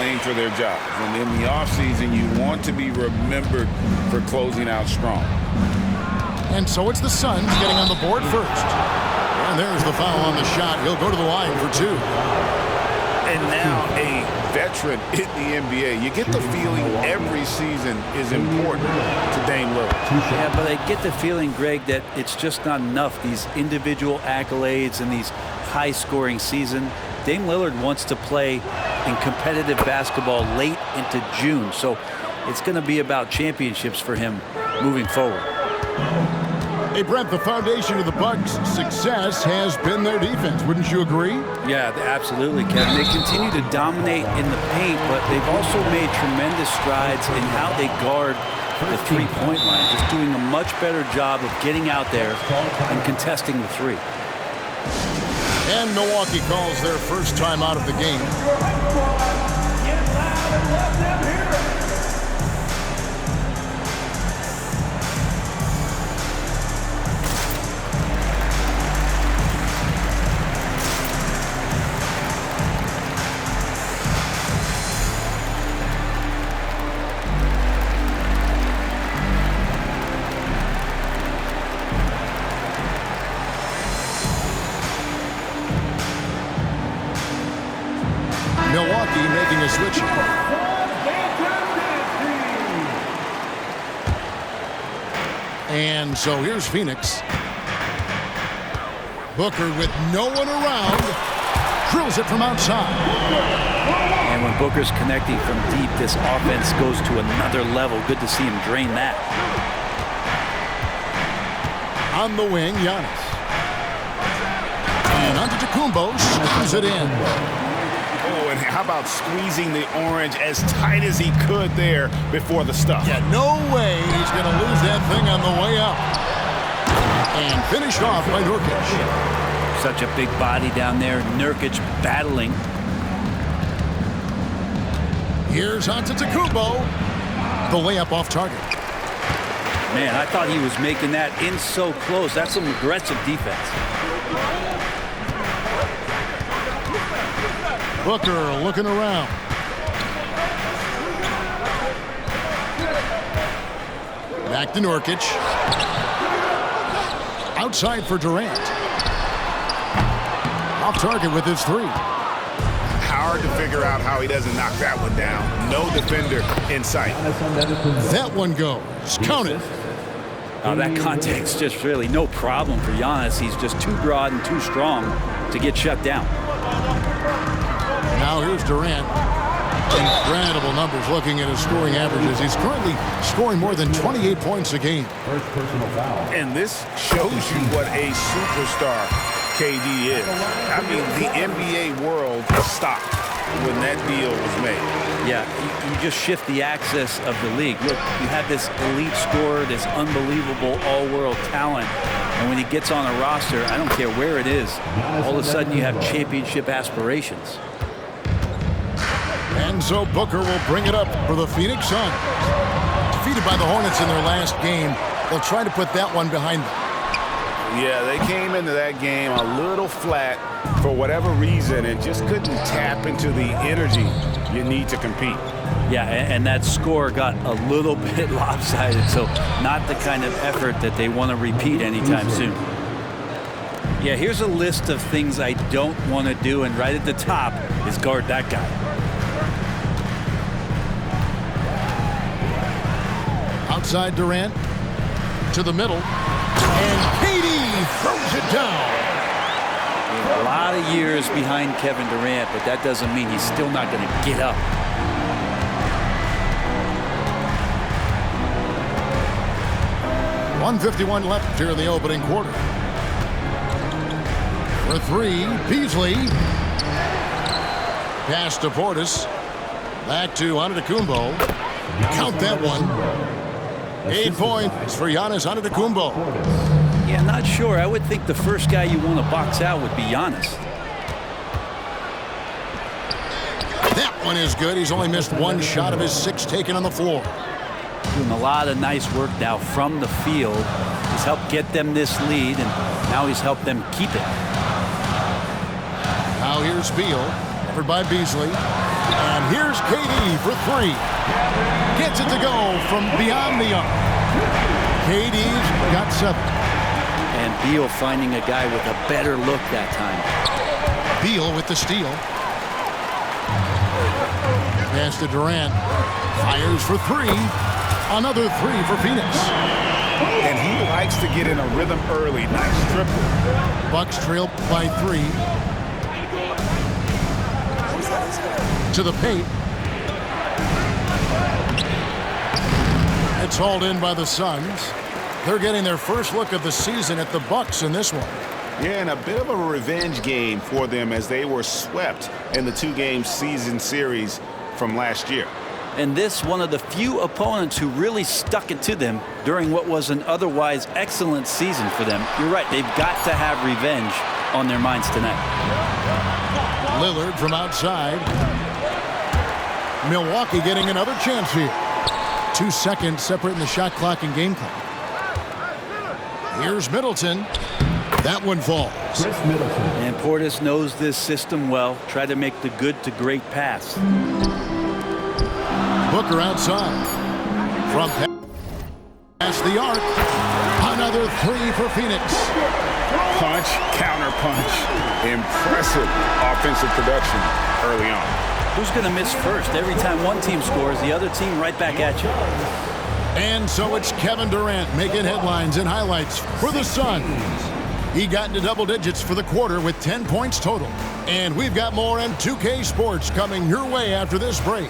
blamed for their jobs. And in the offseason, you want to be remembered for closing out strong. And so it's the Suns getting on the board first. And there's the foul on the shot. He'll go to the line for two. And now a veteran in the NBA. You get the feeling every season is important to Dame Lillard. Yeah, but I get the feeling, Greg, that it's just not enough. These individual accolades and these high-scoring season. Dame Lillard wants to play in competitive basketball late into June. So it's going to be about championships for him moving forward. Hey, Brent, the foundation of the Bucks' success has been their defense. Wouldn't you agree? Yeah, absolutely, Kevin. They continue to dominate in the paint, but they've also made tremendous strides in how they guard the three-point line, just doing a much better job of getting out there and contesting the three. And Milwaukee calls their first time out of the game. Milwaukee making a switch. And so here's Phoenix. Booker with no one around. Drills it from outside. And when Booker's connecting from deep, this offense goes to another level. Good to see him drain that. On the wing, Giannis. And Antetokounmpo slams it in. And how about squeezing the orange as tight as he could there before the stuff? Yeah, no way he's going to lose that thing on the way up. And finished off by Nurkic. Such a big body down there. Nurkic battling. Here's Antetokounmpo. The layup off target. Man, I thought he was making that in so close. That's some aggressive defense. Booker looking around. Back to Nurkic. Outside for Durant. Off target with his three. Hard to figure out how he doesn't knock that one down. No defender in sight. That one goes. Count it. That contact just really no problem for Giannis. He's just too broad and too strong to get shut down. Now here's Durant. Incredible numbers looking at his scoring averages. He's currently scoring more than 28 points a game. First personal foul. And this shows you what a superstar KD is. I mean, the NBA world stopped when that deal was made. Yeah, you just shift the axis of the league. Look, you have this elite scorer, this unbelievable all-world talent. And when he gets on a roster, I don't care where it is, all of a sudden you have championship aspirations. And so Booker will bring it up for the Phoenix Suns. Defeated by the Hornets in their last game, they'll try to put that one behind them. Yeah, they came into that game a little flat for whatever reason and just couldn't tap into the energy you need to compete. Yeah, and that score got a little bit lopsided, so not the kind of effort that they want to repeat anytime soon. Yeah, here's a list of things I don't want to do, and right at the top is guard that guy. Outside Durant to the middle, and KD throws it down. A lot of years behind Kevin Durant, but that doesn't mean he's still not going to get up. .151 left here in the opening quarter. For three, Beasley. Pass to Portis. Back to Antetokounmpo. Count that one. 8 points for Giannis Antetokounmpo. Yeah, not sure. I would think the first guy you want to box out would be Giannis. That one is good. He's only missed one shot of his 6 taken on the floor. Doing a lot of nice work now from the field. He's helped get them this lead, and now he's helped them keep it. Now here's Beal, covered by Beasley. And here's KD for three. Gets it to go from beyond the arc. KD's got 7. And Beal finding a guy with a better look that time. Beal with the steal. Pass to Durant. Fires for 3. Another 3 for Phoenix. And he likes to get in a rhythm early. Nice triple. Bucks trail by 3. To the paint. It's hauled in by the Suns. They're getting their first look of the season at the Bucks in this one. Yeah, and a bit of a revenge game for them as they were swept in the 2-game season series from last year. And this one of the few opponents who really stuck it to them during what was an otherwise excellent season for them. You're right, they've got to have revenge on their minds tonight. Lillard from outside. Milwaukee getting another chance here. 2 seconds separating the shot clock and game clock. Here's Middleton. That one falls. And Portis knows this system well. Try to make the good to great pass. Booker outside. From past the arc. Another 3 for Phoenix. Punch, counter punch. Impressive offensive production early on. Who's going to miss first? Every time one team scores, the other team right back at you. And so it's Kevin Durant making headlines and highlights for the Suns. He got into double digits for the quarter with 10 points total. And we've got more on 2K Sports coming your way after this break.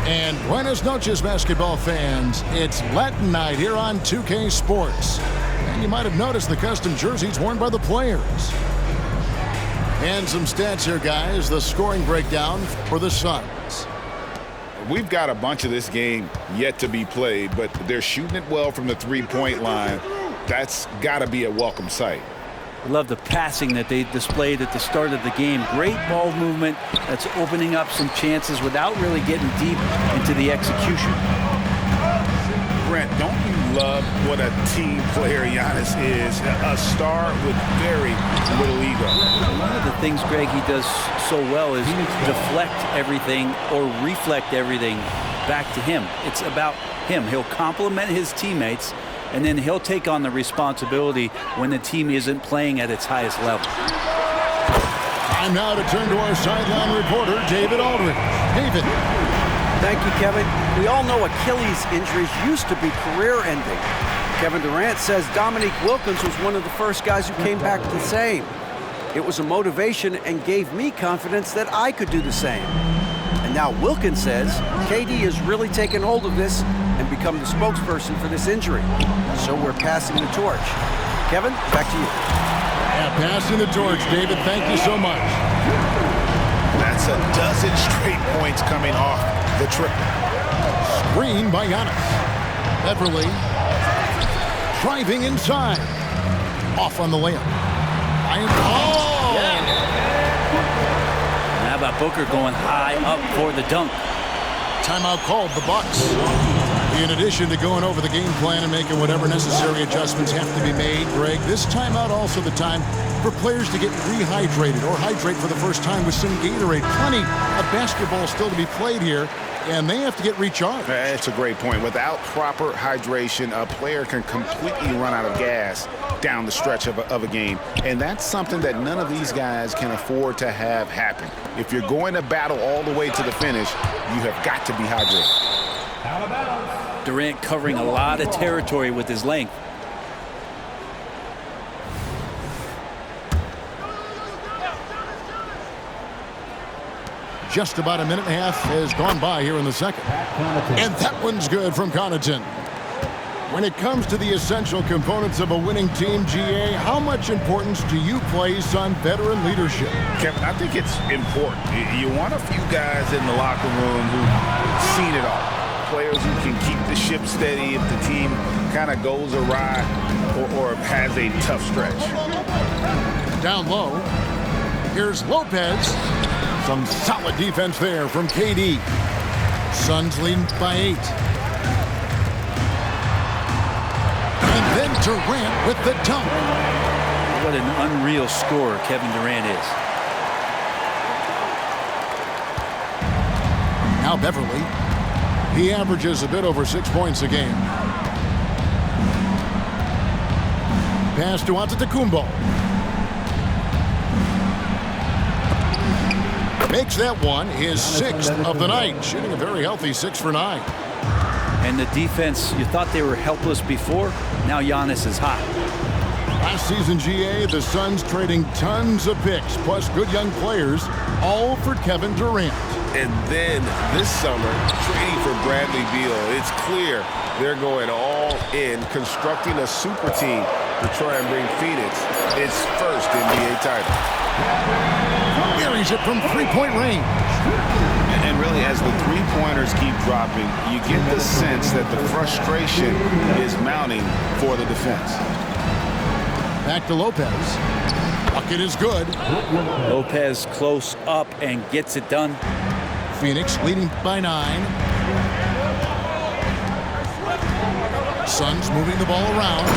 And buenas noches, basketball fans. It's Latin night here on 2K Sports. And you might have noticed the custom jerseys worn by the players. And some stats here, guys. The scoring breakdown for the Suns. We've got a bunch of this game yet to be played, but they're shooting it well from the three-point line. That's got to be a welcome sight. I love the passing that they displayed at the start of the game. Great ball movement that's opening up some chances without really getting deep into the execution. Brent, don't you love what a team player Giannis is? A star with very little ego. One of the things, Greg, he does so well is deflect everything or reflect everything back to him. It's about him. He'll compliment his teammates, and then he'll take on the responsibility when the team isn't playing at its highest level. Time now to turn to our sideline reporter, David Aldridge. David. Thank you, Kevin. We all know Achilles injuries used to be career-ending. Kevin Durant says Dominique Wilkins was one of the first guys who came back the same. It was a motivation and gave me confidence that I could do the same. And now Wilkins says KD has really taken hold of this and become the spokesperson for this injury. So we're passing the torch. Kevin, back to you. Yeah, passing the torch, David. Thank you so much. That's a dozen straight points coming off the triple. Screen by Giannis. Beverly driving inside. Off on the layup. Oh! And how about Booker going high up for the dunk? Timeout called the Bucks. In addition to going over the game plan and making whatever necessary adjustments have to be made, Greg, this timeout also the time for players to get rehydrated or hydrate for the first time with some Gatorade. Plenty of basketball still to be played here, and they have to get recharged. That's a great point. Without proper hydration, a player can completely run out of gas down the stretch of a game. And that's something that none of these guys can afford to have happen. If you're going to battle all the way to the finish, you have got to be hydrated. Durant covering a lot of territory with his length. Just about a minute and a half has gone by here in the second. And that one's good from Connaughton. When it comes to the essential components of a winning team, GA, how much importance do you place on veteran leadership? Kevin, I think it's important. You want a few guys in the locker room who've seen it all. Players who can keep the ship steady if the team kind of goes awry or has a tough stretch. Down low, here's Lopez. Some solid defense there from KD. Suns leading by 8. And then Durant with the dunk. What an unreal scorer Kevin Durant is. Now Beverly. He averages a bit over 6 points a game. Pass to Antetokounmpo. Makes that one his 6th of the night, shooting a very healthy 6 for 9. And the defense, you thought they were helpless before. Now Giannis is hot. Last season, GA, the Suns trading tons of picks, plus good young players, all for Kevin Durant. And then this summer, trading for Bradley Beal. It's clear they're going all in, constructing a super team to try and bring Phoenix its first NBA title. Buries it from three-point range. And really, as the three-pointers keep dropping, you get the sense that the frustration is mounting for the defense. Back to Lopez. Bucket is good. Lopez close up and gets it done. Phoenix leading by 9. Suns moving the ball around.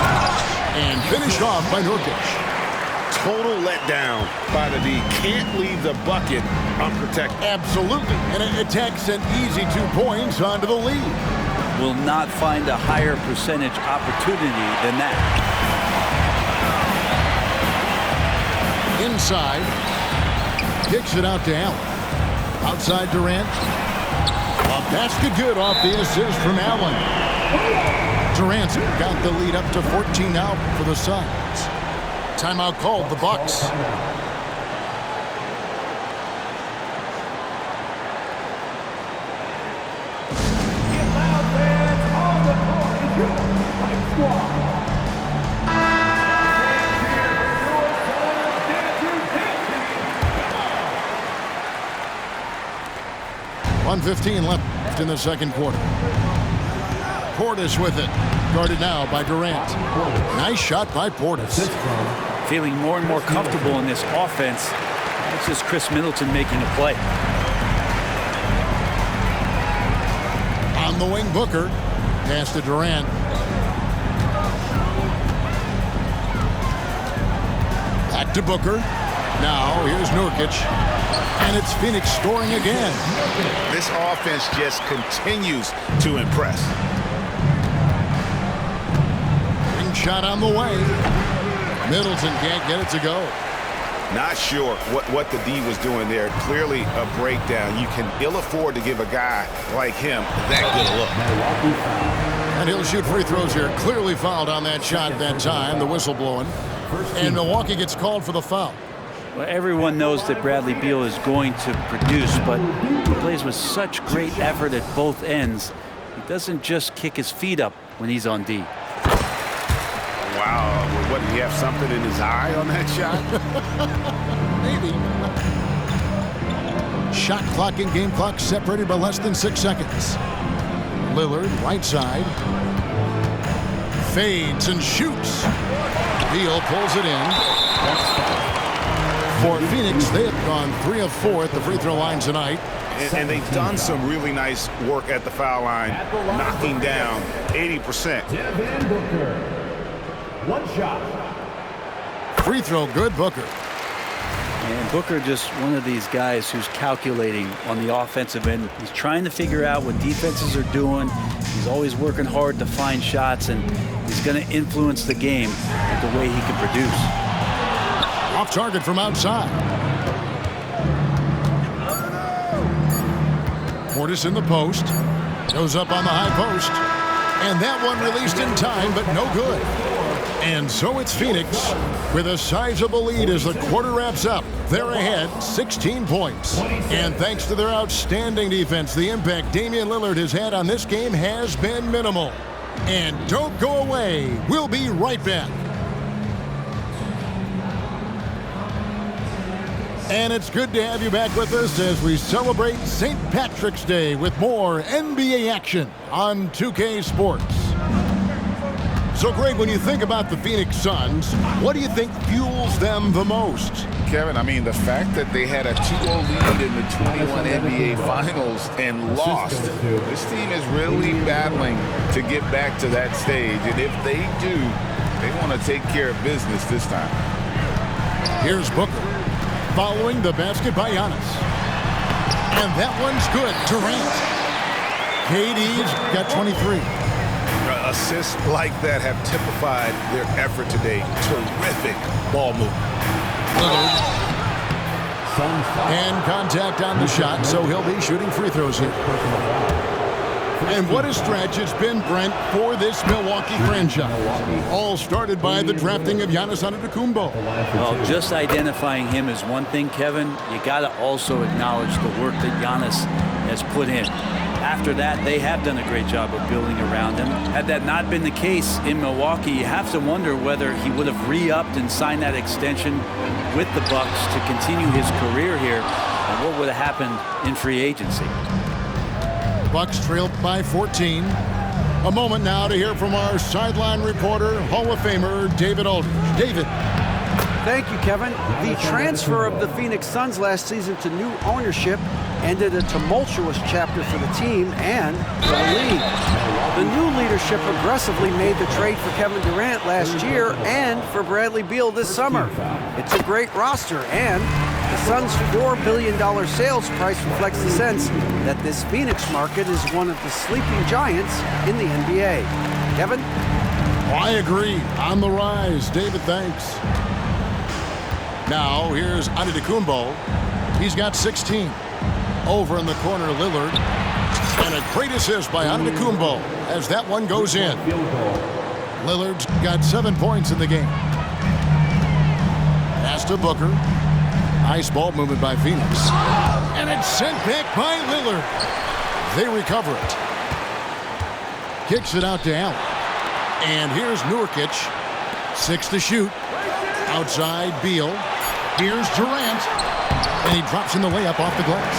And finished off by Nurkic. Total letdown by the D. Can't leave the bucket unprotected. Absolutely. And it takes an easy 2 points onto the lead. Will not find a higher percentage opportunity than that. Inside. Kicks it out to Allen. Outside Durant. A basket good off the assist from Allen. Durant's got the lead up to 14 now for the Suns. Timeout called the Bucks. .1:15 left in the second quarter. Portis with it. Guarded now by Durant. Nice shot by Portis. Feeling more and more comfortable in this offense. It's just Chris Middleton making a play. On the wing, Booker. Pass to Durant. Back to Booker. Now here's Nurkic. And it's Phoenix scoring again. This offense just continues to impress. Ring shot on the way. Middleton can't get it to go. Not sure what the D was doing there. Clearly a breakdown. You can ill afford to give a guy like him that good a look. And he'll shoot free throws here. Clearly fouled on that shot that time. The whistle blowing. And Milwaukee gets called for the foul. Well, everyone knows that Bradley Beal is going to produce, but he plays with such great effort at both ends. He doesn't just kick his feet up when he's on D. Wow. What, did he have something in his eye on that shot? Maybe. Shot clock and game clock separated by less than 6 seconds. Lillard, right side. Fades and shoots. Beal pulls it in. For Phoenix, they have gone 3 of 4 at the free throw line tonight. And they've done some really nice work at the foul line, knocking down 80%. Devin Booker. One shot. Free throw good, Booker. And Booker just one of these guys who's calculating on the offensive end. He's trying to figure out what defenses are doing. He's always working hard to find shots, and he's going to influence the game with the way he can produce. Off target from outside. Portis in the post. Goes up on the high post. And that one released in time, but no good. And so it's Phoenix with a sizable lead as the quarter wraps up. They're ahead 16 points. And thanks to their outstanding defense, the impact Damian Lillard has had on this game has been minimal. And don't go away. We'll be right back. And it's good to have you back with us as we celebrate St. Patrick's Day with more NBA action on 2K Sports. So, Greg, when you think about the Phoenix Suns, what do you think fuels them the most? Kevin, I mean, the fact that they had a 2-0 lead in the 21 NBA Finals and lost. This team is really battling to get back to that stage. And if they do, They want to take care of business this time. Here's Booker. Following the basket by Giannis. And that one's good. Durant. KD's got 23. Assists like that have typified their effort today. Terrific ball movement. Lillard. And contact on the shot, so he'll be shooting free throws here. And what a stretch it's been, Brent, for this Milwaukee franchise. All started by the drafting of Giannis Antetokounmpo. Well, just identifying him is one thing, Kevin. You got to also acknowledge the work that Giannis has put in. After that, they have done a great job of building around him. Had that not been the case in Milwaukee, you have to wonder whether he would have re-upped and signed that extension with the Bucks to continue his career here, and what would have happened in free agency. Bucks trailed by 14. A moment now to hear from our sideline reporter, Hall of Famer David Aldridge. David. Thank you, Kevin. The transfer of the Phoenix Suns last season to new ownership ended a tumultuous chapter for the team and for the league. The new leadership aggressively made the trade for Kevin Durant last year and for Bradley Beal this summer. It's a great roster, and the Suns' $4 billion sales price reflects the sense that this Phoenix market is one of the sleeping giants in the NBA. Kevin? I agree. On the rise. David, thanks. Now, here's Antetokounmpo. He's got 16. Over in the corner, Lillard. And a great assist by Antetokounmpo as that one goes in. Lillard's got 7 points in the game. Pass to Booker. Nice ball movement by Phoenix. And it's sent back by Lillard. They recover it. Kicks it out to Allen. And here's Nurkic. 6 to shoot. Outside, Beal. Here's Durant. And he drops in the layup off the glass.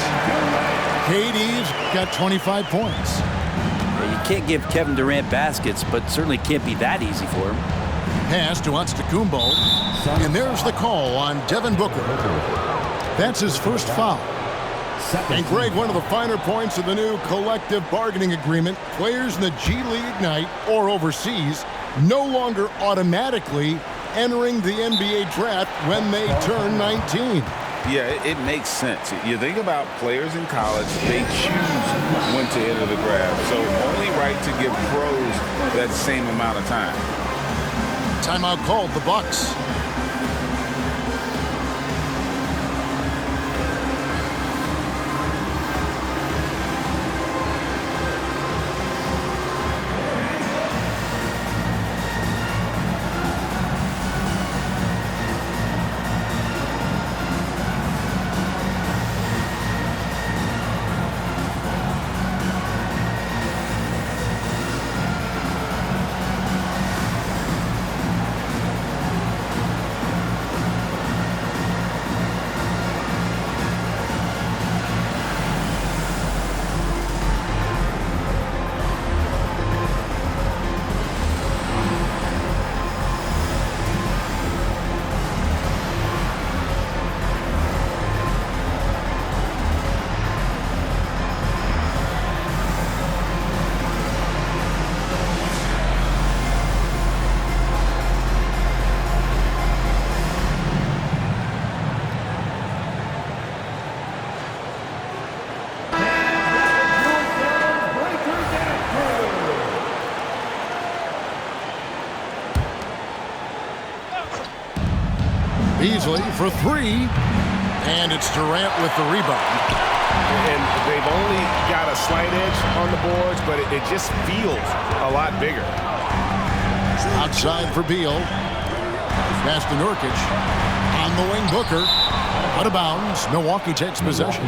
KD's got 25 points. You can't give Kevin Durant baskets, but certainly can't be that easy for him. Pass to Antetokounmpo. And there's the call on Devin Booker. That's his first foul. And Greg, one of the finer points of the new collective bargaining agreement, players in the G League Ignite or overseas no longer automatically entering the NBA draft when they turn 19. Yeah, it makes sense. You think about players in college, they choose when to enter the draft. So only right to give pros that same amount of time. Timeout called, the Bucks. Beasley for three, and it's Durant with the rebound. And they've only got a slight edge on the boards, but it just feels a lot bigger. Outside for Beal. Pass to Nurkic. On the wing, Booker. Out of bounds. Milwaukee takes possession.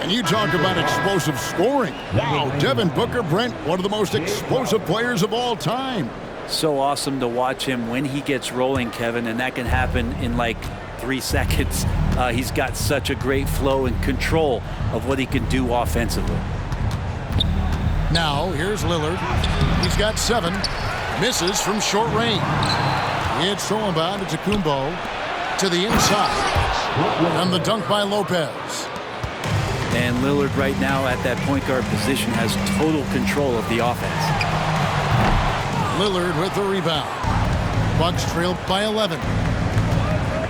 And you talk about explosive scoring. Wow, Devin Booker, Brent, one of the most explosive players of all time. So awesome to watch him when he gets rolling, Kevin, and that can happen in like 3 seconds. He's got such a great flow and control of what he can do offensively. Now, here's Lillard. He's got 7. Misses from short range. It's thrown by Antetokounmpo to the inside. And the dunk by Lopez. And Lillard right now at that point guard position has total control of the offense. Lillard with the rebound. Bucks trail by 11.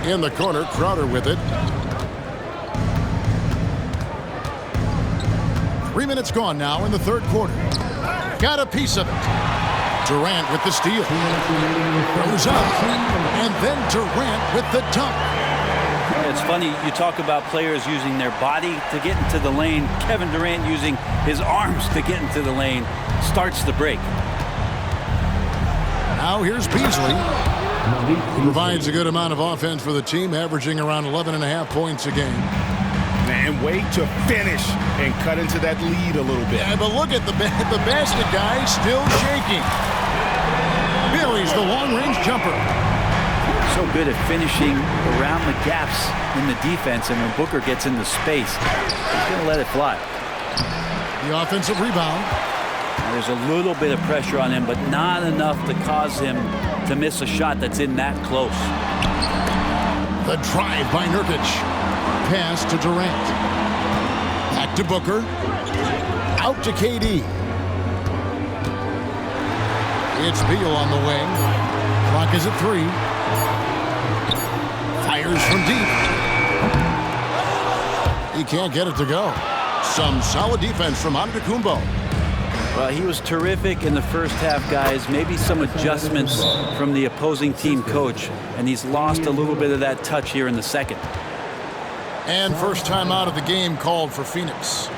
In the corner, Crowder with it. 3 minutes gone now in the third quarter. Got a piece of it. Durant with the steal. Goes up. And then Durant with the dunk. It's funny, you talk about players using their body to get into the lane. Kevin Durant using his arms to get into the lane starts the break. Now here's Beasley. Provides a good amount of offense for the team, averaging around 11.5 points a game. And wait to finish and cut into that lead a little bit. Yeah, but look at the basket guy still shaking. Buries the long-range jumper. So good at finishing around the gaps in the defense, and when Booker gets into space, he's going to let it fly. The offensive rebound. Now, there's a little bit of pressure on him, but not enough to cause him to miss a shot that's in that close. The drive by Nurkic. Pass to Durant. Back to Booker. Out to KD. It's Beal on the wing. Clock is at 3. Fires from deep. He can't get it to go. Some solid defense from Antetokounmpo. Well, he was terrific in the first half, guys. Maybe some adjustments from the opposing team coach, and he's lost a little bit of that touch here in the second. And first time out of the game called for Phoenix.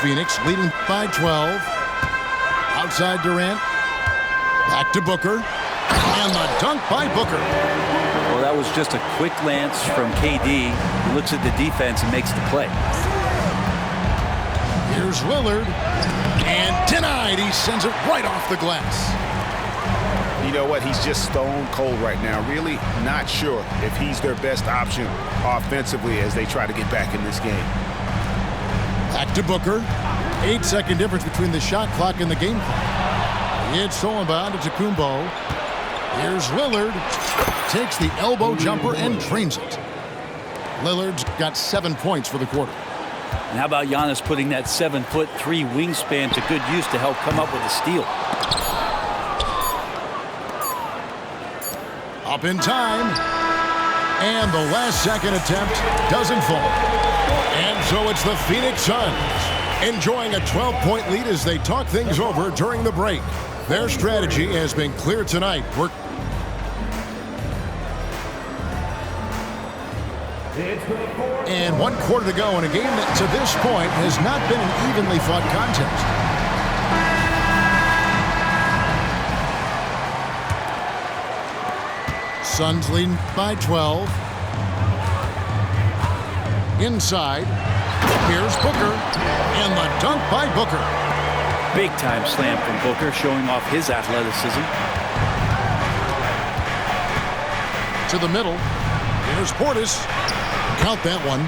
Phoenix leading by 12. Outside Durant. Back to Booker. And the dunk by Booker. Well, that was just a quick glance from KD. He looks at the defense and makes the play. Here's Lillard. And denied. He sends it right off the glass. You know what? He's just stone cold right now. Really not sure if he's their best option offensively as they try to get back in this game. Back to Booker. 8-second difference between the shot clock and the game clock. It's stolen by Antetokounmpo. Here's Lillard. Takes the elbow jumper and drains it. Lillard's got 7 points for the quarter. And how about Giannis putting that 7'3" wingspan to good use to help come up with a steal? Up in time. And the last-second attempt doesn't fall. And so it's the Phoenix Suns enjoying a 12-point lead as they talk things over during the break. Their strategy has been clear tonight. And 1 quarter to go in a game that to this point has not been an evenly fought contest. Suns leading by 12. Inside. Here's Booker. And the dunk by Booker. Big time slam from Booker, showing off his athleticism. To the middle. Here's Portis. Count that one.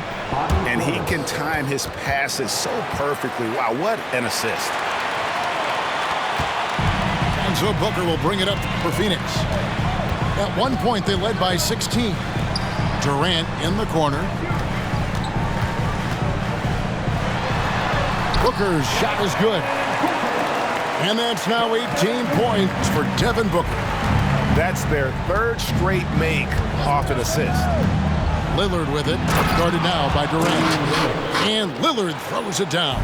And he can time his passes so perfectly. Wow, what an assist. And so Booker will bring it up for Phoenix. At one point, they led by 16. Durant in the corner. Booker's shot is good. And that's now 18 points for Devin Booker. That's their 3rd straight make off an assist. Lillard with it. Guarded now by Durant. And Lillard throws it down.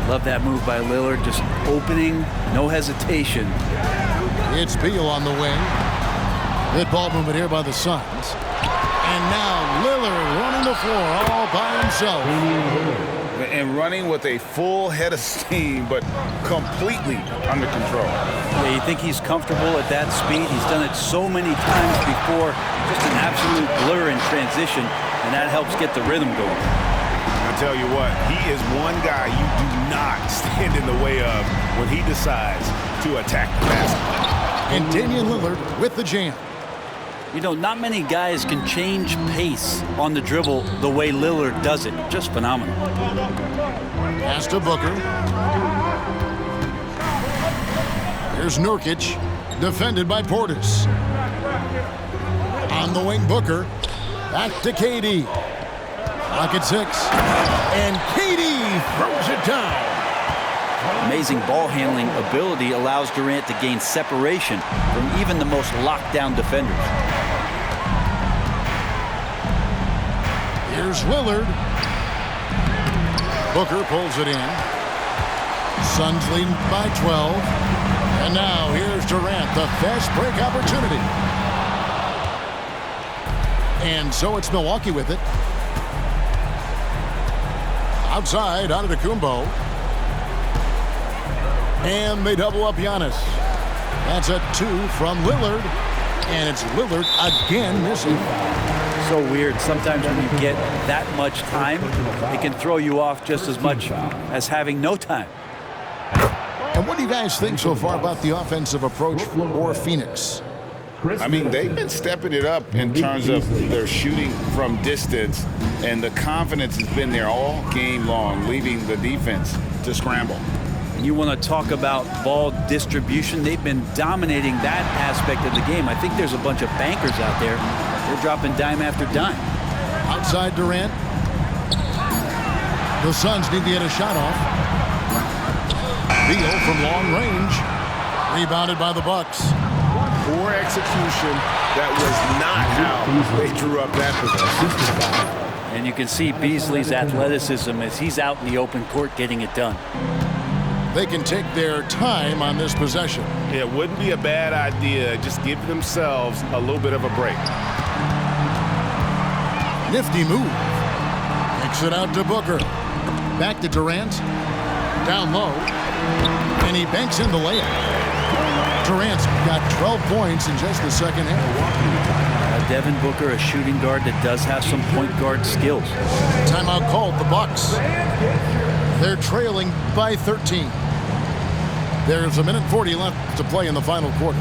Love that move by Lillard. Just opening, no hesitation. It's Beal on the wing. Good ball movement here by the Suns. And now Lillard running the floor all by himself. And running with a full head of steam, but completely under control. Yeah, you think he's comfortable at that speed? He's done it so many times before. Just an absolute blur in transition, and that helps get the rhythm going. I tell you what, he is one guy you do not stand in the way of when he decides to attack the basket. And Damian Lillard with the jam. You know, not many guys can change pace on the dribble the way Lillard does it. Just phenomenal. Pass to Booker. Here's Nurkic, defended by Portis. On the wing, Booker. Back to KD. Clock at 6. And KD throws it down. Amazing ball handling ability allows Durant to gain separation from even the most lockdown defenders. Here's Lillard. Booker pulls it in. Suns leading by 12. And now here's Durant, the fast break opportunity. And so it's Milwaukee with it. Outside, Antetokounmpo. And they double up Giannis. That's a 2 from Lillard. And it's Lillard again missing. So weird. Sometimes when you get that much time, it can throw you off just as much as having no time. And what do you guys think so far about the offensive approach for Phoenix? I mean, they've been stepping it up in terms of their shooting from distance, and the confidence has been there all game long, leaving the defense to scramble. And you want to talk about ball distribution. They've been dominating that aspect of the game. I think there's a bunch of bankers out there. They're dropping dime after dime. Outside Durant. The Suns need to get a shot off. Beal from long range. Rebounded by the Bucks. Poor execution. That was not how they drew up that possession. And you can see Beasley's athleticism as he's out in the open court getting it done. They can take their time on this possession. It wouldn't be a bad idea. Just give themselves a little bit of a break. Nifty move. Kicks it out to Booker. Back to Durant. Down low. And he banks in the layup. Durant's got 12 points in just the second half. Devin Booker, a shooting guard that does have some point guard skills. Timeout called, the Bucks. They're trailing by 13. There's a minute 40 left to play in the final quarter.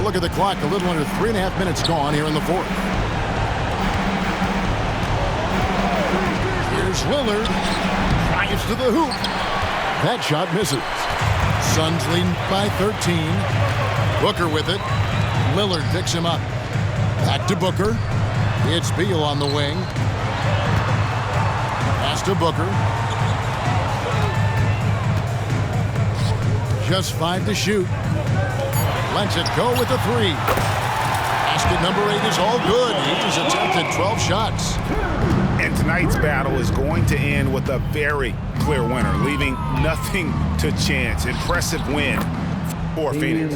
look at the clock. A little under 3.5 minutes gone here in the fourth. Here's Lillard. Drives to the hoop. That shot misses. Suns lead by 13. Booker with it. Lillard picks him up. Back to Booker. It's Beal on the wing. Pass to Booker. Just 5 to shoot. Lets it go with the 3. Basket number 8 is all good. He's attempted 12 shots. And tonight's battle is going to end with a very clear winner, leaving nothing to chance. Impressive win for Phoenix.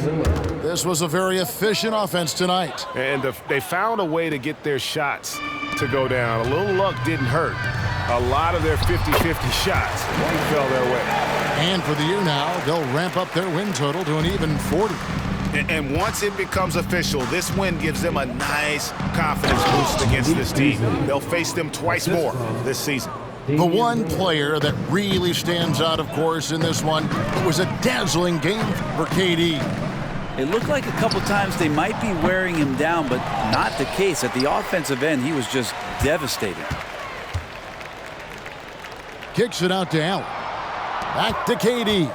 This was a very efficient offense tonight. And they found a way to get their shots to go down. A little luck didn't hurt. A lot of their 50-50 shots fell their way. And for the year now, they'll ramp up their win total to an even 40. And once it becomes official, this win gives them a nice confidence boost against this team. They'll face them twice more this season. The one player that really stands out, of course, in this one, it was a dazzling game for KD. It looked like a couple times they might be wearing him down, but not the case. At the offensive end, he was just devastating. Kicks it out to Allen. Back to KD.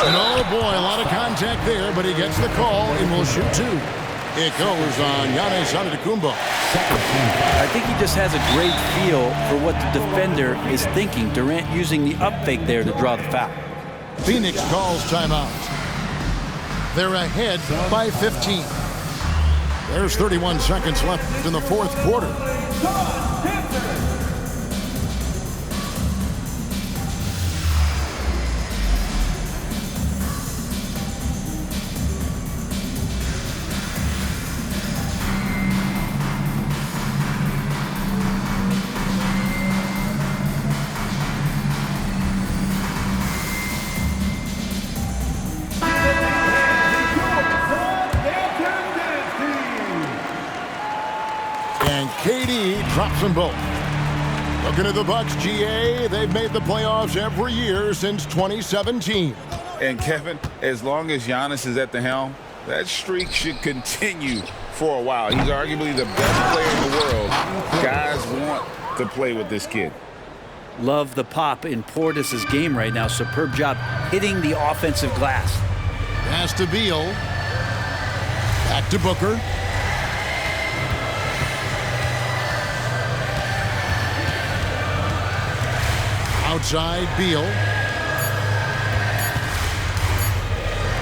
And oh boy, a lot of contact there, but he gets the call and will shoot 2. It goes on Giannis Antetokounmpo. I think he just has a great feel for what the defender is thinking. Durant using the up fake there to draw the foul. Phoenix calls timeout. They're ahead by 15. There's 31 seconds left in the fourth quarter. KD drops them both. Looking at the Bucks, GA, they've made the playoffs every year since 2017. And Kevin, as long as Giannis is at the helm, that streak should continue for a while. He's arguably the best player in the world. Guys want to play with this kid. Love the pop in Portis's game right now. Superb job hitting the offensive glass. Pass to Beal. Back to Booker. Outside Beal.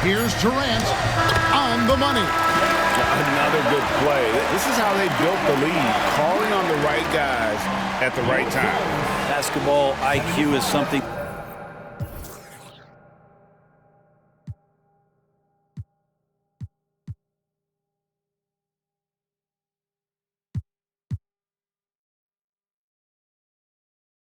Here's Durant on the money. Another good play. This is how they built the lead, calling on the right guys at the right time. Basketball IQ is something